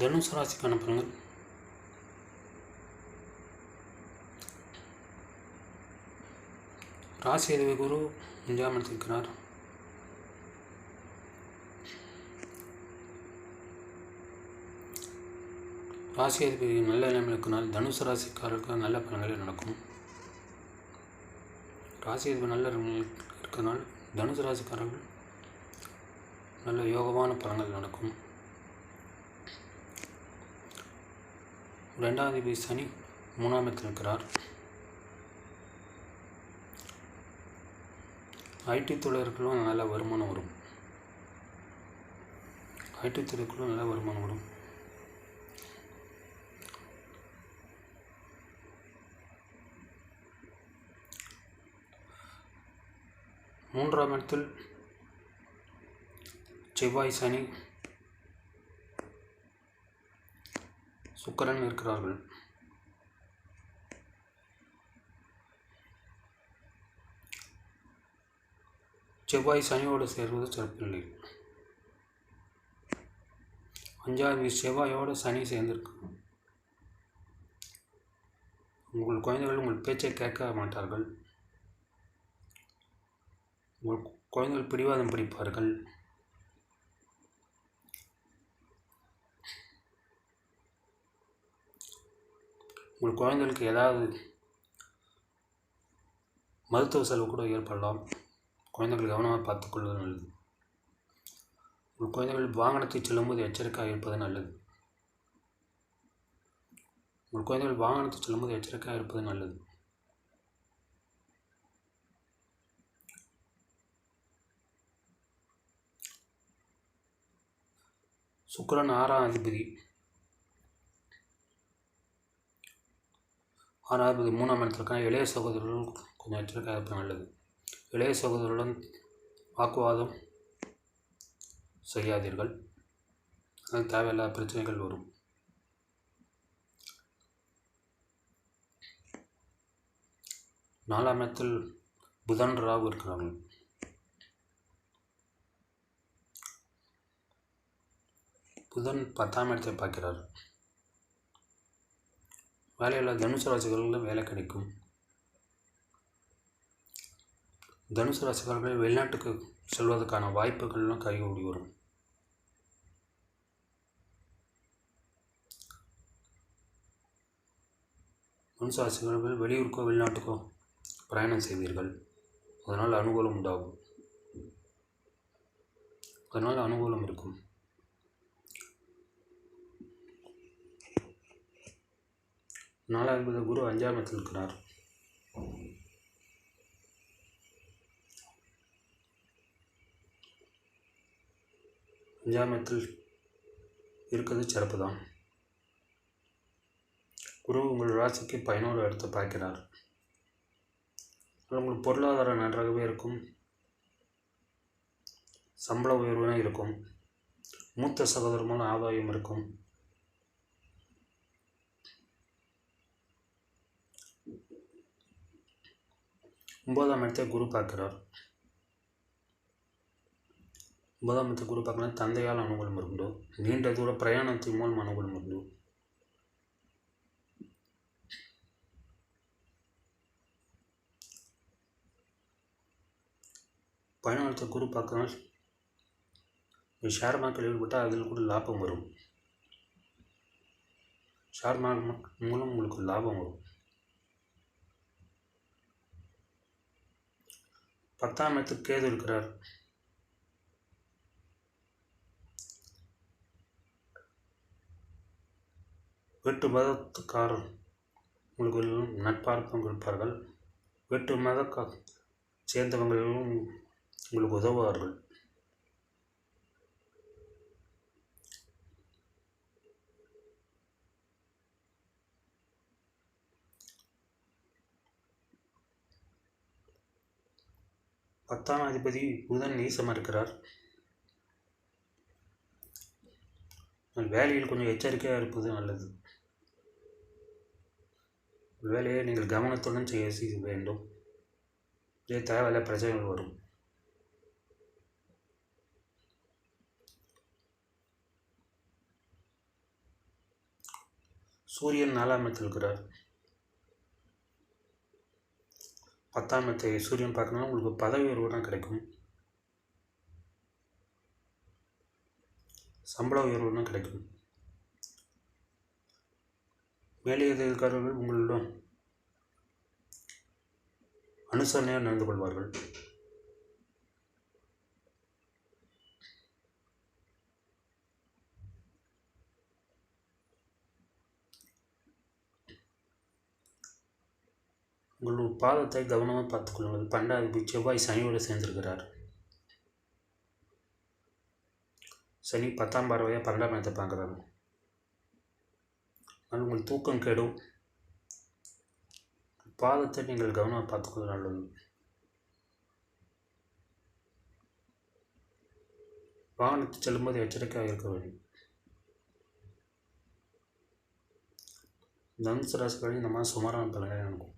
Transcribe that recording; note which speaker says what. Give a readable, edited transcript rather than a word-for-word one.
Speaker 1: தனுசு ராசிக்கான பலன்கள். ராசி அதிபதி குரு 5ஆம் இடத்தில் இருக்கிறார். ராசி அதிபதி நல்ல நிலைமையில் இருக்கிறனால் தனுசு ராசிக்காரர்களுக்கு நல்ல பலன்கள் நடக்கும். ராசி அதிபதி நல்ல இருக்கிறதுனால் தனுசு ராசிக்காரர்கள் நல்ல யோகமான பலன்கள் நடக்கும். 2ஆம் அதிபதி சனி 3ஆம் இடத்தில் இருக்கிறார். ஐடி தொழிலர்களும் நல்ல வருமானம் வரும். ஐடி துறைக்குள்ளும் நல்ல வருமானம் வரும். மூன்றாம் இடத்தில் செவ்வாய் சனி சுக்கிரன் இருக்கிறார்கள். செவ்வாய் சனியோடு சேர்வது சிறப்பில்லை. 5ஆவது செவ்வாயோடு சனி சேர்ந்திருக்கு. உங்கள் குழந்தைகள் உங்கள் பேச்சை கேட்க மாட்டார்கள். உங்கள் குழந்தைகள் பிடிவாதம் பிடிப்பார்கள். உங்கள் குழந்தைகளுக்கு ஏதாவது மருத்துவ செலவு கூட ஏற்படலாம். குழந்தைகள் கவனமாக பார்த்துக்கொள்வது நல்லது. உங்கள் குழந்தைகள் வாகனத்தை செல்லும்போது எச்சரிக்கையாக இருப்பது நல்லது. உங்கள் குழந்தைகள் வாகனத்தை செல்லும்போது எச்சரிக்கையாக இருப்பது நல்லது. சுக்கிரன் 6ஆம் அதிபதி. 6ஆம் அதிபதி 3ஆம் இடத்திற்கான இளைய சகோதரர்கள் கொஞ்சம் எச்சரிக்கையாக இருப்பது நல்லது. இளைய சகோதரருடன் வாக்குவாதம் செய்யாதீர்கள். அது தேவையில்லாத பிரச்சனைகள் வரும். நாலாம் இடத்தில் புதன் ராகு இருக்கிறார்கள். புதன் 10ஆம் இடத்தை பார்க்கிறார். வேலையில் தனுசு ராசிகளில் வேலை கிடைக்கும். தனுசு ராசிக்காரர்கள் வெளிநாட்டுக்கு செல்வதற்கான வாய்ப்புகள்லாம் கைகூடி வரும். தனுசு ராசிக்காரர்கள் வெளியூருக்கோ வெளிநாட்டுக்கோ பிரயாணம் செய்வீர்கள். அதனால் அனுகூலம் உண்டாகும். அதனால் அனுகூலம் இருக்கும். நாலாவது குரு 5ஆம் இடத்தில் இருக்கிறார். அஞ்சாமத்தில் இருக்கிறது சிறப்பு தான். குரு உங்கள் ராசிக்கு 11 இடத்தை பார்க்கிறார். உங்கள் பொருளாதாரம் நன்றாகவே இருக்கும். சம்பள உயர்வுனா இருக்கும். மூத்த சகோதரர் மூலம் ஆதாயம் இருக்கும். ஒன்பதாம் இடத்தை குரு பார்க்கிறார். 9ஆம் இடத்தை குரு பார்க்கலாம். தந்தையால் அனுகூலம் உண்டு. நீண்ட தூர பிரயாணத்தின் மூலம் அனுகூலம் உண்டு. பயணத்தை குரு பார்க்கனால் ஷேர் மார்க்கெட்டில் ஈடுபட்டால் அதில் கூட லாபம் வரும். ஷேர் மார்க்கெட் மூலம் உங்களுக்கு லாபம் வரும். 10ஆம் இடத்துக்கு கேது இருக்கிறார். வெட்டு மதத்துக்காரர் உங்களுக்கு நட்பார்ப்பம் கொடுப்பார்கள். வெட்டு மத சேர்ந்தவங்களும் உங்களுக்கு உதவுவார்கள். பத்தாம் அதிபதி புதன் நீசமாக இருக்கிறார். வேலையில் கொஞ்சம் எச்சரிக்கையாக இருப்பது நல்லது. வேலையை நீங்கள் கவனத்துடன் செய்ய வேண்டும். இதே தேவையில்ல பிரச்சனைகள் வரும். சூரியன் 4ஆம் இடத்தில் இருக்கிறார். 10ஆம் இடத்தை சூரியன் பார்க்கணும்னா உங்களுக்கு பதவி உயர்வு தான் கிடைக்கும், சம்பள உயர்வு தான் கிடைக்கும். மேலதிகாரிகள் உங்களிடம் அனுசரணையாக நடந்து கொள்வார்கள். உங்கள் பாதத்தை கவனமாக பார்த்துக்கொள்ளுங்கள். 12 செவ்வாய் சனியோடு சேர்ந்திருக்கிறார். சனி 10ஆம் பார்வையாக 12ஆம் இடத்தை பார்க்குறாரு. ஆனால் உங்கள் தூக்கம் கெடும். பாதத்தை நீங்கள் கவனமாக பார்த்துக்கொள்ள நல்லது. வாகனத்தில் செல்லும்போது எச்சரிக்கையாக இருக்க வேண்டும். தனுசு ராசிக்காரங்க இந்த மாதிரி சுமாரான பலன்களை இருக்கும்.